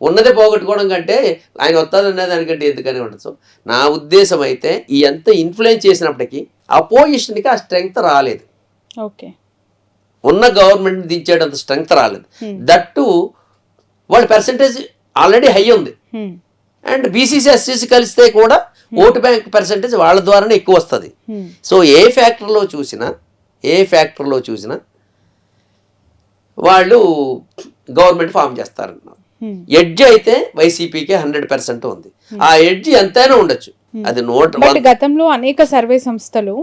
ఉన్నదే పోగొట్టుకోవడం కంటే ఆయన వస్తాదనే దానికంటే ఎందుకని ఉండదు. సో నా ఉద్దేశం అయితే ఈ ఎంత ఇన్ఫ్లుయెన్స్ చేసినప్పటికీ అపోజిషన్కి ఆ స్ట్రెంగ్త్ రాలేదు. ఓకే, ఉన్న గవర్నమెంట్ దించేటంత స్ట్రెంగ్త్ రాలేదు. దట్టు వాళ్ళ పర్సంటేజ్ ఆల్రెడీ హై ఉంది. అండ్ బీసీసీ ఎస్సీసీ కలిస్తే కూడా ఓటు బ్యాంక్ పర్సంటేజ్ వాళ్ళ ద్వారానే ఎక్కువ వస్తుంది. సో ఏ ఫ్యాక్టర్లో చూసినా వాళ్ళు గవర్నమెంట్ ఫామ్ చేస్తారన్నారు. ఎడ్జ్ అయితే వైసీపీకే 100% ఉంది. ఆ ఎడ్జ్ ఎంతైనా ఉండొచ్చు. అది గతంలో అనేక సర్వే సంస్థలు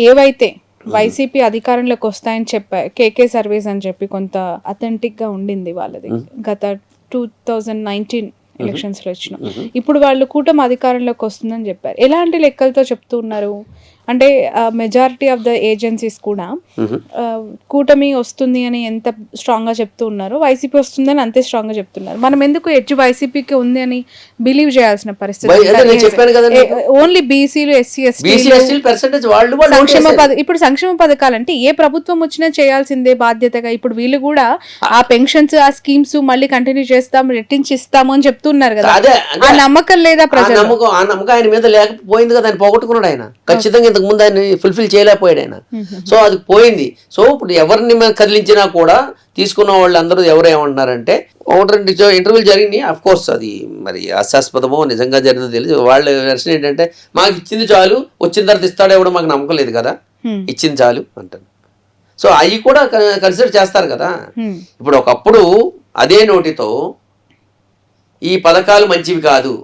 ఏవైతే వైసీపీ అధికారంలోకి వస్తాయని చెప్పారు, కేకే సర్వేస్ అని చెప్పి కొంత అథెంటిక్ గా ఉండింది వాళ్ళది గత 2019 ఎలక్షన్స్ లో వచ్చిన. ఇప్పుడు వాళ్ళు కూటమి అధికారంలోకి వస్తుందని చెప్పారు. ఎలాంటి లెక్కలతో చెప్తూ ఉన్నారు అంటే మెజారిటీ ఆఫ్ ద ఏజెన్సీస్ కూడా కూటమి వస్తుంది అని ఎంత స్ట్రాంగ్ గా చెప్తూ ఉన్నారు, వైసీపీ వస్తుందని అంతే స్ట్రాంగ్ గా చెప్తున్నారు. మనం ఎందుకు ఎడ్జ్ వైసీపీకి ఉంది అని బిలీవ్ చేయాల్సిన పరిస్థితి? ఓన్లీ బీసీలు, ఎస్సీ ఎస్టీ ఇప్పుడు సంక్షేమ పథకాలు అంటే ఏ ప్రభుత్వం వచ్చినా చేయాల్సిందే బాధ్యతగా. ఇప్పుడు వీళ్ళు కూడా ఆ పెన్షన్స్, ఆ స్కీమ్స్ మళ్ళీ కంటిన్యూ చేస్తాం, రెట్టించి ఇస్తాము అని చెప్తున్నారు కదా. ఆ నమ్మకం లేదా ప్రజలు? ఆ నమ్మకం ఆయన మీద లేకపోయింది కదా, ఆయన పోగొట్టుకున్నాడు. ఆయన ఖచ్చితంగా ఇంతకు ముందు ఆయన ఫుల్ఫిల్ చేయలేకపోయాడు ఆయన. సో అది పోయింది. సో ఇప్పుడు ఎవరిని కదిలించినా కూడా తీసుకున్న వాళ్ళు అందరూ ఎవరు ఏమంటున్నారంటే, 1-2 ఇంటర్వ్యూలు జరిగినాయి. అఫ్ కోర్స్ అది మరి హాస్యాస్పదమో నిజంగా జరిగిందో తెలియదు. వాళ్ళ వెర్షన్ ఏంటంటే మాకు ఇచ్చింది చాలు, వచ్చిన తర్వాత ఇస్తాడో ఎవడో మాకు నమ్మకం లేదు కదా, ఇచ్చింది చాలు అంటారు. సో అవి కూడా కన్సిడర్ చేస్తారు కదా. ఇప్పుడు ఒకప్పుడు అదే నోటితో ఈ పథకాలు మంచివి కాదు,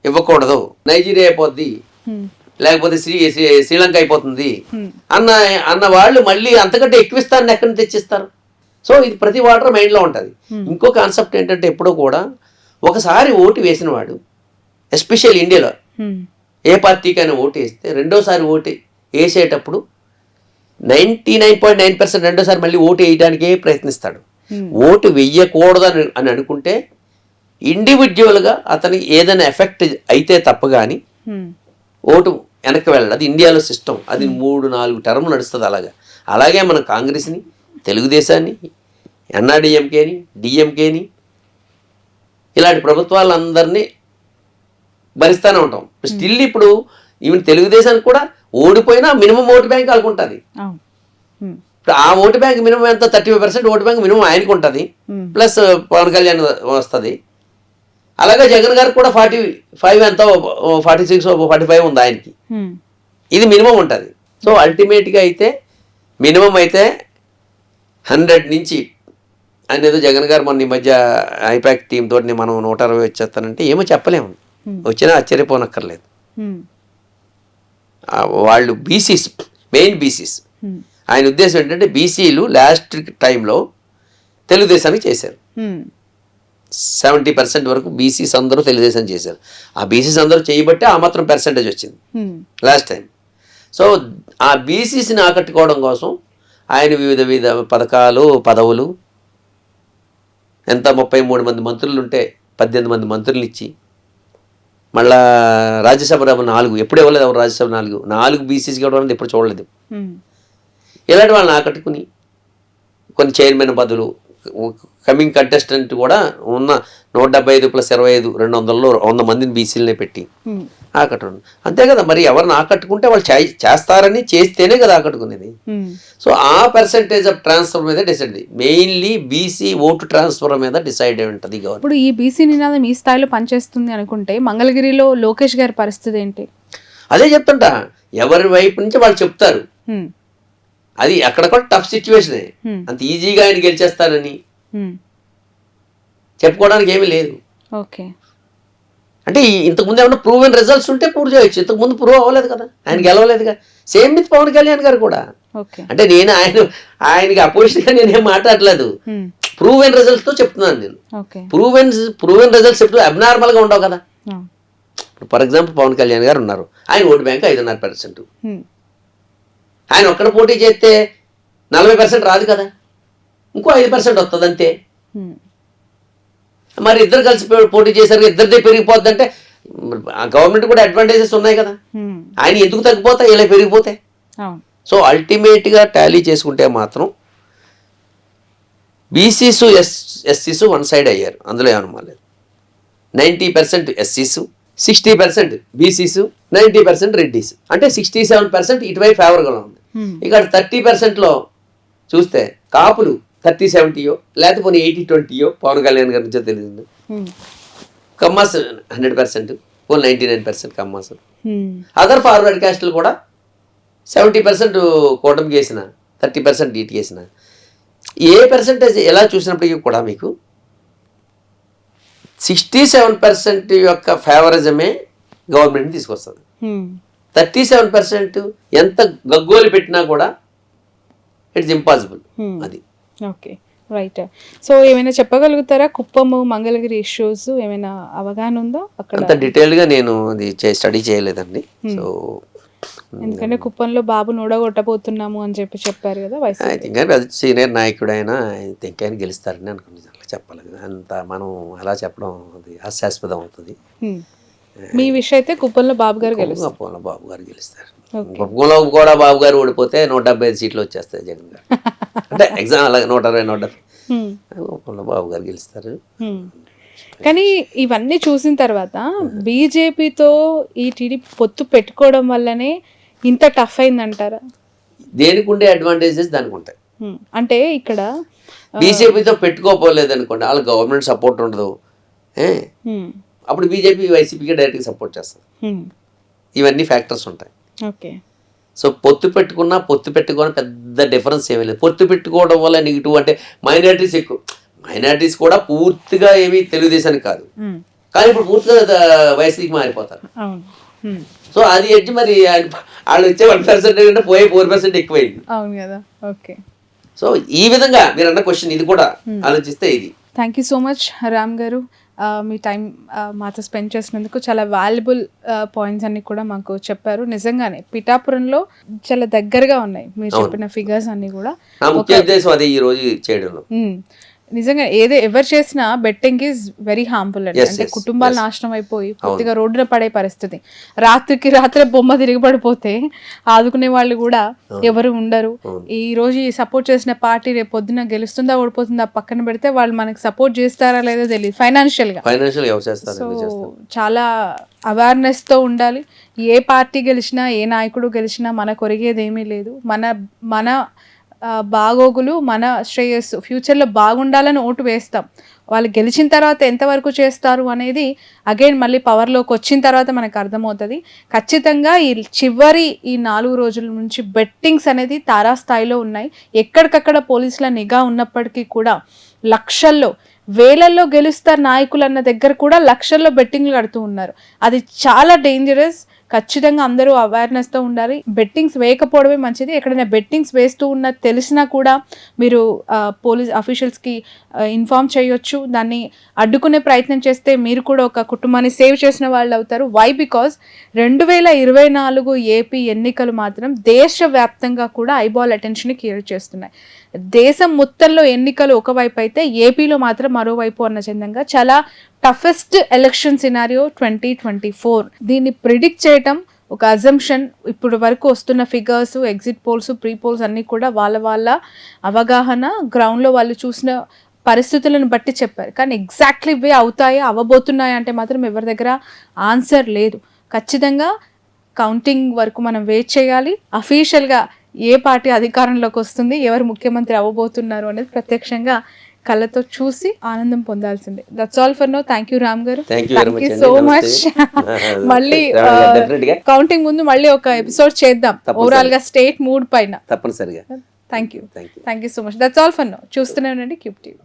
ఇవ్వకూడదు, నైజీరియా అయిపోద్ది, లేకపోతే శ్రీలంక అయిపోతుంది అన్న వాళ్ళు మళ్ళీ అంతకంటే ఎక్కువ ఇస్తారని ఎక్కడి నుంచి తెచ్చిస్తారు? సో ఇది ప్రతి వాటర్ మైండ్లో ఉంటుంది. ఇంకో కాన్సెప్ట్ ఏంటంటే ఎప్పుడూ కూడా ఒకసారి ఓటు వేసిన వాడు, ఎస్పెషల్ ఇండియాలో ఏ పార్టీకైనా ఓటు వేస్తే రెండోసారి ఓటు వేసేటప్పుడు 99.9% రెండోసారి మళ్ళీ ఓటు వేయడానికే ప్రయత్నిస్తాడు. ఓటు వెయ్యకూడదు అని అనుకుంటే ఇండివిజువల్గా అతనికి ఏదైనా ఎఫెక్ట్ అయితే తప్ప కానీ ఓటు వెనక్కి వెళ్ళడం. అది ఇండియాలో సిస్టమ్. అది 3-4 టర్ములు నడుస్తుంది. అలాగే మనం కాంగ్రెస్ని, తెలుగుదేశాన్ని, ఎన్ఆర్డీఎంకేని, డిఎంకేని ఇలాంటి ప్రభుత్వాలందరినీ భరిస్తూనే ఉంటాం. స్టిల్ ఇప్పుడు ఈవెన్ తెలుగుదేశానికి కూడా ఓడిపోయినా మినిమం ఓటు బ్యాంక్ వాళ్ళకు ఉంటుంది. ఇప్పుడు ఆ ఓటు బ్యాంక్ మినిమం ఎంత, 35% ఓటు బ్యాంక్ మినిమం ఆయనకు ఉంటుంది, ప్లస్ పవన్ కళ్యాణ్ వస్తుంది. అలాగే జగన్ గారికి కూడా 45 ఎంతో 46 45 ఉంది ఆయనకి. ఇది మినిమం ఉంటుంది. సో అల్టిమేట్గా అయితే మినిమం అయితే 100 నుంచి అనేది జగన్ గారు మొన్న ఈ మధ్య ఐపాక్ టీమ్ తోటి మనం 160 వచ్చేస్తానంటే ఏమో చెప్పలేము. వచ్చినా ఆశ్చర్యపోనక్కర్లేదు. వాళ్ళు బీసీస్, మెయిన్ బీసీస్ ఆయన ఉద్దేశం ఏంటంటే బీసీలు లాస్ట్ టైంలో తెలుగుదేశానికి చేశారు. 70% వరకు బీసీస్ అందరూ తెలుగుదేశం చేశారు. ఆ బీసీస్ అందరూ చేయబట్టే ఆ మాత్రం పర్సెంటేజ్ వచ్చింది లాస్ట్ టైం. సో ఆ బీసీస్ని ఆకట్టుకోవడం కోసం ఆయన వివిధ పథకాలు, పదవులు, ఎంత 33 మంది మంత్రులు ఉంటే 18 మంది మంత్రులు ఇచ్చి, మళ్ళా రాజ్యసభ 4 ఎప్పుడు ఇవ్వలేదు. ఎవరు రాజ్యసభ 4 బీసీసీకి ఇవ్వడం అనేది ఎప్పుడు చూడలేదు. ఇలాంటి వాళ్ళని ఆకట్టుకుని కొన్ని చైర్మన్ పదవులు, కమింగ్ కంటెస్టెంట్ కూడా ఉన్న 175 + 25 200లో 100 మందిని బీసీలనే పెట్టి ఆకట్టడం. అంతే కదా, మరి ఎవరిని ఆకట్టుకుంటే వాళ్ళు చేస్తారని చేస్తేనే కదా ఆకట్టుకునేది. సో ఆ పర్సెంటేజ్ ఆఫ్ ట్రాన్స్ఫర్ మీద decide, mainly BC vote transfer మీద డిసైడ్ అయి ఉంటుంది. ఇప్పుడు ఈ బీసీ నినాదం ఈ స్థాయిలో పనిచేస్తుంది అనుకుంటే మంగళగిరిలో లోకేష్ గారి పరిస్థితి ఏంటి? అదే చెప్తుంటా, ఎవరి వైపు నుంచి వాళ్ళు చెప్తారు. అది అక్కడ కూడా టఫ్ సిచ్యువేషనే. అంత ఈజీగా ఆయన గెలిచేస్తారని చెప్పుకోవడానికి ఏమీ లేదు. ఓకే, అంటే ఇంతకుముందు ఏమన్నా ప్రూవెన్ రిజల్ట్స్ ఉంటే ప్రూవ్ చేయొచ్చు. ఇంతకుముందు ప్రూవ్ అవ్వలేదు కదా, ఆయన గెలవలేదుగా. సేమ్ విత్ పవన్ కళ్యాణ్ గారు కూడా. అంటే నేను ఆయనకి అపోజిషన్ నేనేం మాట్లాడలేదు, ప్రూవెన్ రిజల్ట్స్ తో చెప్తున్నాను నేను. ప్రూవెన్ రిజల్ట్స్ ఎప్పుడు అబ్నార్మల్ గా ఉండవు కదా. ఫర్ ఎగ్జాంపుల్ పవన్ కళ్యాణ్ గారు ఉన్నారు, ఆయన ఓటు బ్యాంక్ 5.5%. ఆయన ఒక్కడ పోటీ చేస్తే 40% రాదు కదా, ఇంకో 5% వస్తుంది అంతే. మరి ఇద్దరు కలిసి పోటీ చేశారు, ఇద్దరిదే పెరిగిపోద్ది అంటే గవర్నమెంట్ కూడా అడ్వాంటేజెస్ ఉన్నాయి కదా. ఆయన ఎందుకు తగ్గిపోతాయి, ఇలా పెరిగిపోతాయి. సో అల్టిమేట్గా టాలీ చేసుకుంటే మాత్రం బీసీసు ఎస్సీసు వన్ సైడ్ అయ్యారు, అందులో ఏమన్నా లేదు. 90% ఎస్సీసు, 60% బీసీసు, 90% రెడ్డీస్. అంటే 67% ఇటువైపు ఫేవర్గా ఉంది. ఇక్కడ 30%లో చూస్తే కాపులు 30-70 లేకపోతే 80-20 పవన్ కళ్యాణ్ గారి నుంచో తెలియదు. కమ్మాస్ 100%, 99% కమ్మాస్. అదర్ ఫార్వర్డ్ క్యాస్ట్లు కూడా 70% కూటమికి వేసిన, 30% డీటీ వేసిన. ఏ పర్సెంటేజ్ ఎలా చూసినప్పటికీ కూడా మీకు 67% యొక్క ఫేవరిజమే గవర్నమెంట్ తీసుకొస్తుంది. 37% ఎంత గగ్గోలు పెట్టినా కూడా ఇట్స్ ఇంపాసిబుల్. అది ఓకే, రైట్. సో ఏమైనా చెప్పగలుగుతారా కుప్పము మంగళగిరి ఇష్యూస్ ఏమైనా అవగాహన ఉందా? అక్కడ అంత డీటెయిల్గా నేను అది స్టడీ చేయలేదండి. సో ఎందుకంటే కుప్పంలో బాబు నోడగొట్టబోతున్నాము అని చెప్పారు కదా. ఐ థింక్ సీనియర్ నాయకుడు అయినా ఐ థింక్ ఆయన గెలుస్తారని అనుకున్నాను. అట్లా చెప్పాలి కదా, అంత మనం అలా చెప్పడం అది హాస్యాస్పదం అవుతుంది. మీ విషయం అయితే కుప్పంలో బాబు గారు గెలుస్తారు. కుప్పంలో బాబు గారు గెలుస్తారు. కుప్పంలో కూడా బాబు గారు ఓడిపోతే 175 సీట్లు వచ్చేస్తాయి జగన్ గారు. అంటే ఎగ్జామ్ అలాగే 120 కుప్పంలో బాబు గారు గెలుస్తారు. కానీ ఇవన్నీ చూసిన తర్వాత బీజేపీతో ఈ టీడీపీ పొత్తు పెట్టుకోవడం వల్లనే ఇంత టఫ్ అయిందంటారా? దేనికి ఉండే అడ్వాంటేజెస్ దానికి ఉంటాయి. అంటే ఇక్కడ బీజేపీతో పెట్టుకోపోలేదు అనుకోండి, వాళ్ళ గవర్నమెంట్ సపోర్ట్ ఉండదు, అప్పుడు బీజేపీ వైసీపీకి డైరెక్ట్గా సపోర్ట్ చేస్తుంది. ఇవన్నీ ఫ్యాక్టర్స్ ఉంటాయి. ఓకే, సో పొత్తు పెట్టుకోవడం పెద్ద డిఫరెన్స్ ఏమీ లేదు. పొత్తు పెట్టుకోవడం వల్ల నెగిటివ్ అంటే మైనారిటీస్ ఎక్కువ. మైనారిటీస్ కూడా పూర్తిగా ఏమీ తెలుగుదేశానికి కాదు, కానీ ఇప్పుడు పూర్తిగా వైసీపీకి మారిపోతారు. సో అది ఎడ్జ్ మరి వాళ్ళు ఇచ్చే 1% కంటే పోయే 4% ఎక్కువైంది. అవును కదా. ఓకే, సో ఈ విధంగా మీరు అన్న క్వశ్చన్ ఇది కూడా ఆలోచిస్తే ఇది. Thank you so much Ram గారు, మీ టైం మాతో స్పెండ్ చేసినందుకు. చాలా వాల్యుబుల్ పాయింట్స్ అన్ని కూడా మాకు చెప్పారు. నిజంగానే పిఠాపురంలో చాలా దగ్గరగా ఉన్నాయి మీరు చెప్పిన ఫిగర్స్ అన్ని కూడా. ముఖ్య ఉద్దేశం అదే ఈ రోజు చేయడంలో. నిజంగా ఎవరు చేసినా బెట్టింగ్ ఈజ్ వెరీ హార్మ్ఫుల్ అండి. అంటే కుటుంబాలు నాశనం అయిపోయి పూర్తిగా రోడ్డున పడే పరిస్థితి. రాత్రి బొమ్మ తిరిగి పడిపోతే ఆదుకునే వాళ్ళు కూడా ఎవరు ఉండరు. ఈ రోజు సపోర్ట్ చేసిన పార్టీ రేపు పొద్దున గెలుస్తుందా ఓడిపోతుందా పక్కన పెడితే వాళ్ళు మనకి సపోర్ట్ చేస్తారా లేదో తెలియదు ఫైనాన్షియల్ గా. సో చాలా అవేర్నెస్ తో ఉండాలి. ఏ పార్టీ గెలిచినా ఏ నాయకుడు గెలిచినా మనకు ఒరిగేది ఏమీ లేదు. మన బాగోగులు, మన శ్రేయస్సు, ఫ్యూచర్లో బాగుండాలని ఓటు వేస్తాం. వాళ్ళు గెలిచిన తర్వాత ఎంతవరకు చేస్తారు అనేది అగైన్ మళ్ళీ పవర్లోకి వచ్చిన తర్వాత మనకు అర్థమవుతుంది. ఖచ్చితంగా ఈ 4 రోజుల నుంచి బెట్టింగ్స్ అనేది తారాస్థాయిలో ఉన్నాయి. ఎక్కడికక్కడ పోలీసుల నిఘా ఉన్నప్పటికీ కూడా లక్షల్లో వేలల్లో గెలుస్తారు నాయకులు అన్న దగ్గర కూడా లక్షల్లో బెట్టింగ్లు కడుతూ ఉన్నారు. అది చాలా డేంజరస్. ఖచ్చితంగా అందరూ అవేర్నెస్తో ఉండాలి. బెట్టింగ్స్ వేయకపోవడమే మంచిది. ఎక్కడైనా బెట్టింగ్స్ వేస్తూ ఉన్న తెలిసినా కూడా మీరు పోలీస్ అఫీషియల్స్కి ఇన్ఫామ్ చేయొచ్చు. దాన్ని అడ్డుకునే ప్రయత్నం చేస్తే మీరు కూడా ఒక కుటుంబాన్ని సేవ్ చేసిన వాళ్ళు అవుతారు. వై? బికాజ్ 2024 ఏపీ ఎన్నికలు మాత్రం దేశవ్యాప్తంగా కూడా ఐబాల్ అటెన్షన్ క్రియేట్ చేస్తున్నాయి. దేశం మొత్తంలో ఎన్నికలు ఒకవైపు అయితే ఏపీలో మాత్రం మరోవైపు అన్న చందంగా చాలా టఫెస్ట్ ఎలక్షన్ సినారియో 2024. దీన్ని ప్రిడిక్ట్ చేయటం ఒక అజంప్షన్. ఇప్పుడు వరకు వస్తున్న figures, exit polls, pre poles అన్నీ కూడా వాళ్ళ అవగాహన, గ్రౌండ్లో వాళ్ళు చూసిన పరిస్థితులను బట్టి చెప్పారు. కానీ ఎగ్జాక్ట్లీ ఇవే అవుతాయా, అవ్వబోతున్నాయా అంటే మాత్రం ఎవరి దగ్గర ఆన్సర్ లేదు. ఖచ్చితంగా కౌంటింగ్ వరకు మనం వెయిట్ చేయాలి. అఫీషియల్గా ఏ పార్టీ అధికారంలోకి వస్తుంది, ఎవరు ముఖ్యమంత్రి అవ్వబోతున్నారు అనేది ప్రత్యక్షంగా కళ్ళతో చూసి ఆనందం పొందాల్సిందే. That's all for now. Thank you Ram గారు. Thank you so much. మళ్ళీ కౌంటింగ్ ముందు మళ్ళీ ఒక ఎపిసోడ్ చేద్దాం ఓవరాల్ గా స్టేట్ మూడ్ పైన. తప్పనిసరిగా. Thank you so much. That's all for now. చూస్తూనే ఉండండి క్యూబ్ టీవీ.